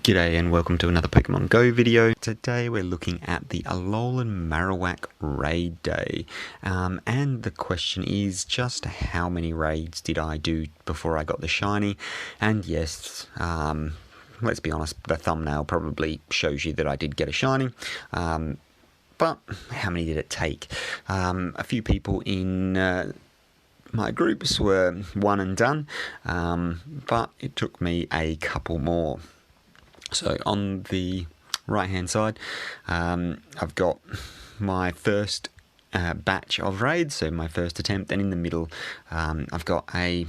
G'day and welcome to another Pokemon Go video. Today we're looking at the Alolan Marowak raid day. And the question is just how many raids did I do before I got the shiny? And yes, let's be honest, the thumbnail probably shows you that I did get a shiny. But how many did it take? A few people in my groups were one and done, but it took me a couple more. So on the right hand side, I've got my first batch of raids, so my first attempt, and in the middle I've got a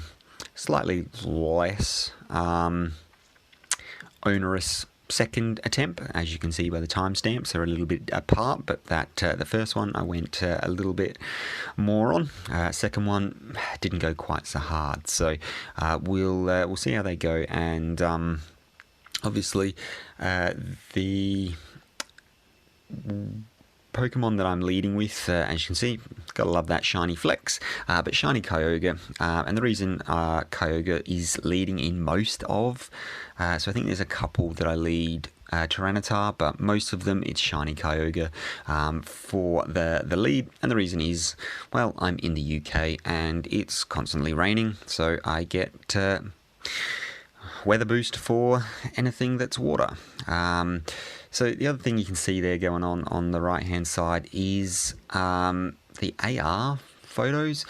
slightly less onerous second attempt. As you can see by the timestamps, they're a little bit apart, but that the first one I went a little bit more on. Second one didn't go quite so hard, so we'll see how they go. And obviously, the Pokemon that I'm leading with, as you can see, gotta love that shiny Flex, but shiny Kyogre, and the reason Kyogre is leading in most of, so I think there's a couple that I lead Tyranitar, but most of them it's shiny Kyogre for the lead, and the reason is, well, I'm in the UK and it's constantly raining, so I get weather boost for anything that's water. So the other thing you can see there going on the right hand side is the AR photos.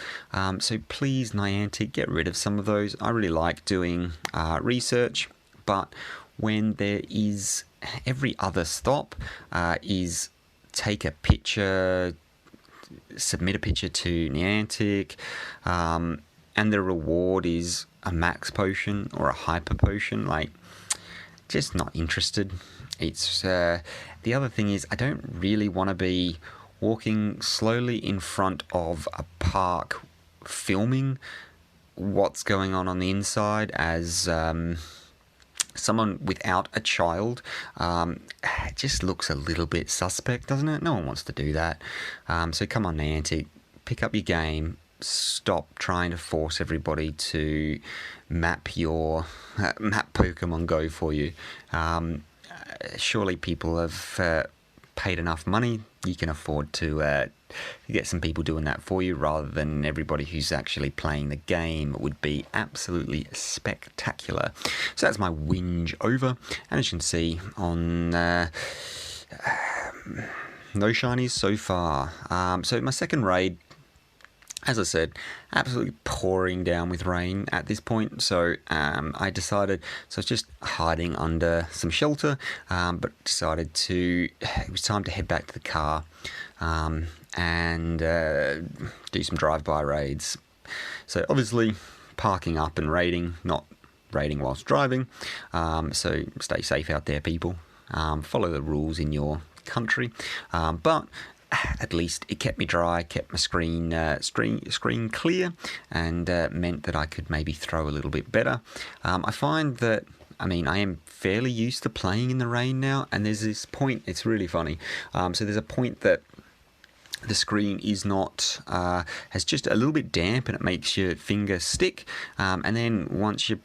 So please, Niantic, get rid of some of those. I really like doing research, but when there is every other stop is take a picture, submit a picture to Niantic, and the reward is a max potion or a hyper potion, like, just not interested. It's the other thing is I don't really want to be walking slowly in front of a park filming what's going on the inside as someone without a child. It just looks a little bit suspect, doesn't it? No one wants to do that. So come on, Niantic, pick up your game. Stop trying to force everybody to map Pokemon Go for you. Surely people have paid enough money. You can afford to get some people doing that for you, rather than everybody who's actually playing the game. It would be absolutely spectacular. So that's my whinge over, and as you can see on no shinies so far. So my second raid, as I said, absolutely pouring down with rain at this point, so I decided, so I was just hiding under some shelter, but decided it was time to head back to the car and do some drive-by raids. So obviously parking up and raiding, not raiding whilst driving, so stay safe out there, people. Follow the rules in your country, but at least it kept me dry, kept my screen clear, and meant that I could maybe throw a little bit better. I find that, I am fairly used to playing in the rain now, and there's this point, it's really funny, so there's a point that the screen is not, has just a little bit damp, and it makes your finger stick, and then once your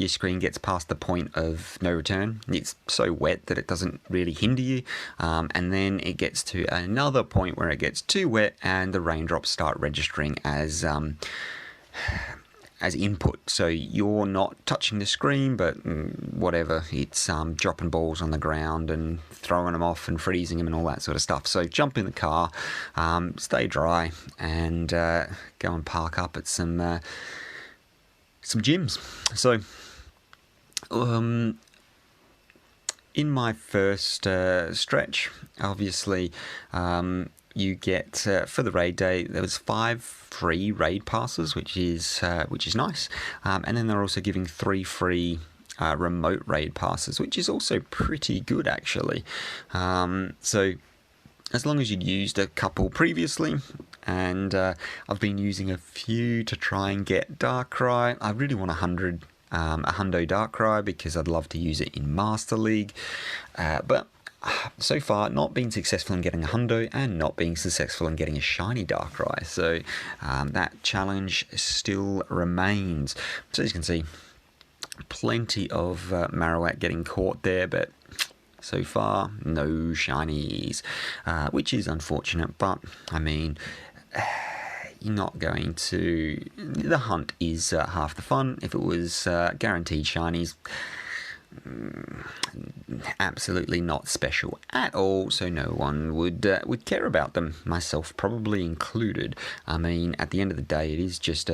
screen gets past the point of no return, it's so wet that it doesn't really hinder you, and then it gets to another point where it gets too wet and the raindrops start registering as input, so you're not touching the screen, but whatever, it's dropping balls on the ground and throwing them off and freezing them and all that sort of stuff. So jump in the car, stay dry, and go and park up at some gyms. So in my first stretch, obviously, you get for the raid day, there was 5 free raid passes, which is nice, and then they're also giving 3 free remote raid passes, which is also pretty good, actually. So as long as you'd used a couple previously, and I've been using a few to try and get Darkrai. I really want a hundo Darkrai because I'd love to use it in Master League, but so far not been successful in getting a hundo and not being successful in getting a shiny Darkrai, so that challenge still remains. So as you can see, Plenty of Marowak getting caught there, but so far no shinies, which is unfortunate. But I mean, you're not going to. The hunt is half the fun. If it was guaranteed shinies, absolutely not special at all, so no one would care about them, myself probably included. I mean, at the end of the day, it is just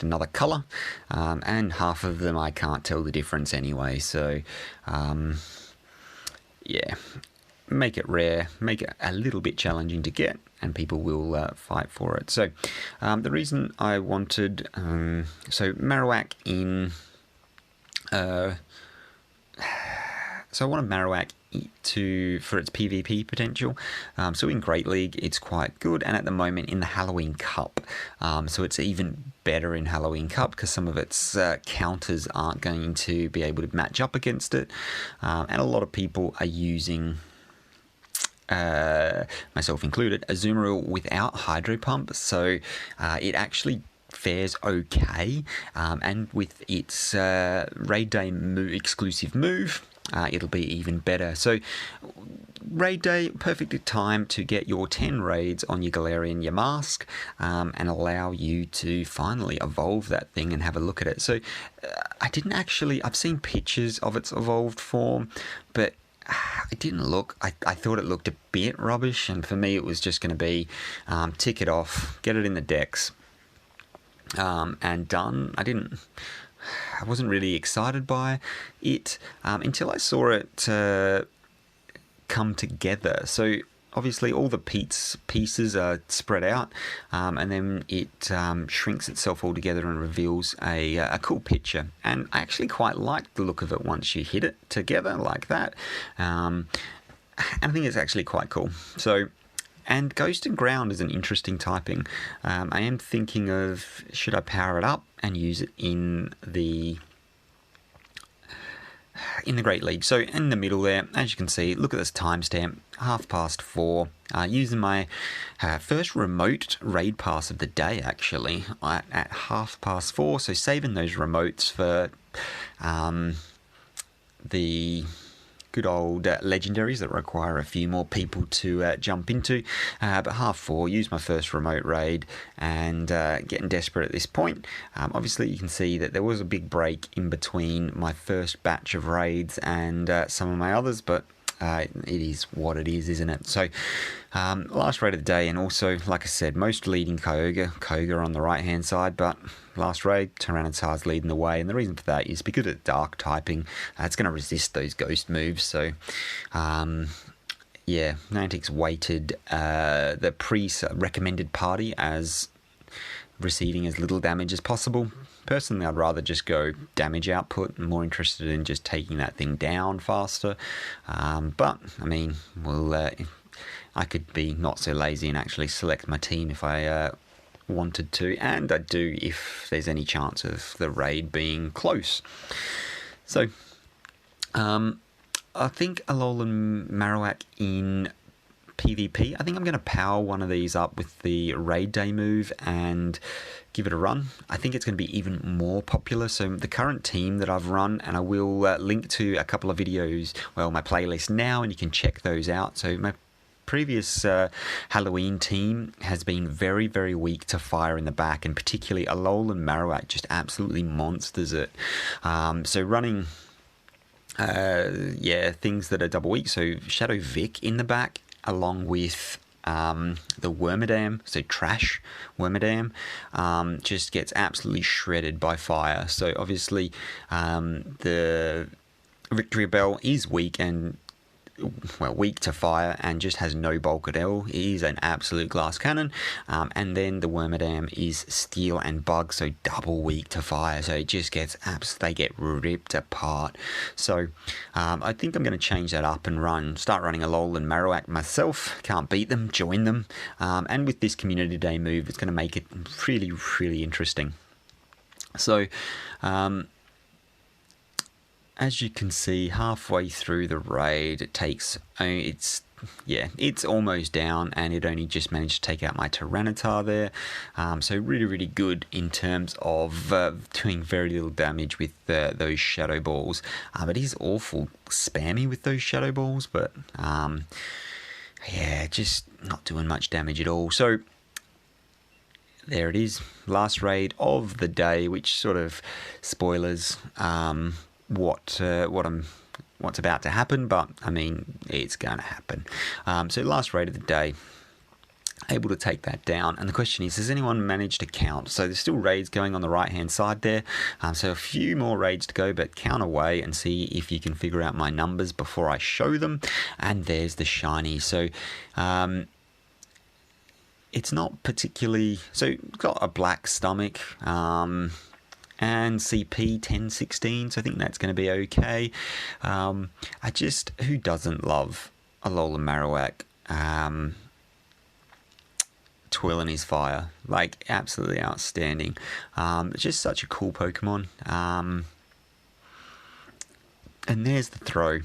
another colour, and half of them I can't tell the difference anyway, so yeah, make it rare, make it a little bit challenging to get, and people will fight for it. So the reason I wanted Marowak in so I wanted Marowak for its PvP potential. So in Great League, it's quite good, and at the moment in the Halloween Cup, so it's even better in Halloween Cup because some of its counters aren't going to be able to match up against it, and a lot of people are using, myself included, Azumarill without Hydro Pump, so it actually fares okay, and with its Raid Day exclusive move, it'll be even better. So Raid Day, perfect time to get your 10 raids on your Galarian Yamask, and allow you to finally evolve that thing and have a look at it. So I've seen pictures of its evolved form, but it didn't look, I thought it looked a bit rubbish, and for me it was just going to be tick it off, get it in the decks, and done. I wasn't really excited by it until I saw it come together. So obviously all the pieces are spread out, and then it shrinks itself all together and reveals a cool picture. And I actually quite liked the look of it once you hit it together like that. And I think it's actually quite cool. So, and Ghost and Ground is an interesting typing. I am thinking of, should I power it up and use it in the Great League. So in the middle there, as you can see, look at this timestamp, 4:30, using my first remote raid pass of the day, actually, at 4:30, so saving those remotes for the good old legendaries that require a few more people to jump into, but 4:30, use my first remote raid, and getting desperate at this point. Obviously you can see that there was a big break in between my first batch of raids and some of my others, but it is what it is, isn't it? So last raid of the day, and also, like I said, most leading Kyogre on the right hand side, but last raid, Tyranitar's leading the way, and the reason for that is because of dark typing, it's going to resist those ghost moves. So yeah, Niantic's weighted the recommended party as receiving as little damage as possible. Personally, I'd rather just go damage output. I'm more interested in just taking that thing down faster. But, I mean, I could be not so lazy and actually select my team if I wanted to. And I do if there's any chance of the raid being close. So, I think Alolan Marowak in PvP, I think I'm going to power one of these up with the Raid Day move and give it a run. I think it's going to be even more popular. So the current team that I've run, and I will link to a couple of videos, well, my playlist now, and you can check those out. So my previous Halloween team has been very, very weak to fire in the back, and particularly Alolan Marowak just absolutely monsters it. So running things that are double weak, so Shadow Vic in the back, along with the Wormadam, so Trash Wormadam, just gets absolutely shredded by fire. So obviously the Victory Bell is weak to fire and just has no bulk at all. It is an absolute glass cannon, and then the Wormadam is steel and bug, so double weak to fire, so it just gets they get ripped apart. So I think I'm going to change that up and start running Alolan Marowak myself. Can't beat them, join them, and with this Community Day move, it's going to make it really, really interesting. So as you can see, halfway through the raid, it's yeah, it's almost down, and it only just managed to take out my Tyranitar there. So really, really good in terms of doing very little damage with those Shadow Balls. But he's awful spammy with those Shadow Balls, but yeah, just not doing much damage at all. So there it is, last raid of the day, which sort of spoilers what's about to happen, but I mean, it's going to happen. So last raid of the day, able to take that down, and the question is, has anyone managed to count? So there's still raids going on the right hand side there, so a few more raids to go, but count away and see if you can figure out my numbers before I show them. And there's the shiny. So it's not particularly, so it's got a black stomach, and CP 1016, so I think that's going to be okay. Who doesn't love Alolan Marowak? Twill and his fire, like, absolutely outstanding. It's just such a cool Pokemon. And there's the throw.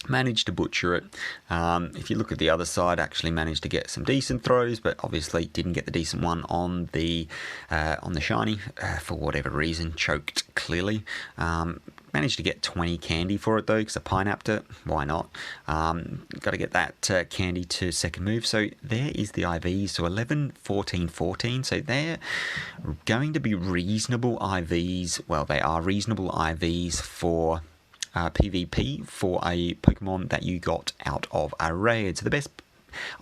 Managed to butcher it. If you look at the other side, actually managed to get some decent throws, but obviously didn't get the decent one on the shiny for whatever reason. Choked clearly. Managed to get 20 candy for it though, because I pineapped it. Why not? Got to get that candy to second move. So there is the IVs. So 11, 14, 14. So they're going to be reasonable IVs. Well, they are reasonable IVs for PvP for a Pokemon that you got out of a raid. So the best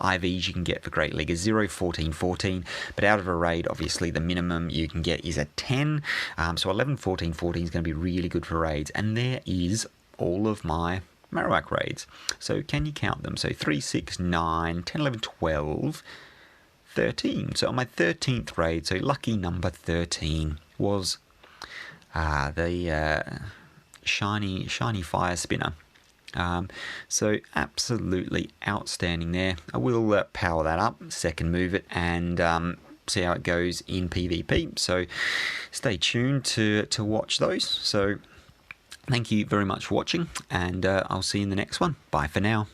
IVs you can get for Great League is 0, 14, 14, but out of a raid, obviously the minimum you can get is a 10. So 11, 14, 14 is going to be really good for raids. And there is all of my Marowak raids. So can you count them? So 3, 6, 9, 10, 11, 12, 13. So on my 13th raid, so lucky number 13 was the shiny fire spinner. So absolutely outstanding there. I will power that up, second move it, and see how it goes in PvP. So stay tuned to watch those. So thank you very much for watching, and I'll see you in the next one. Bye for now.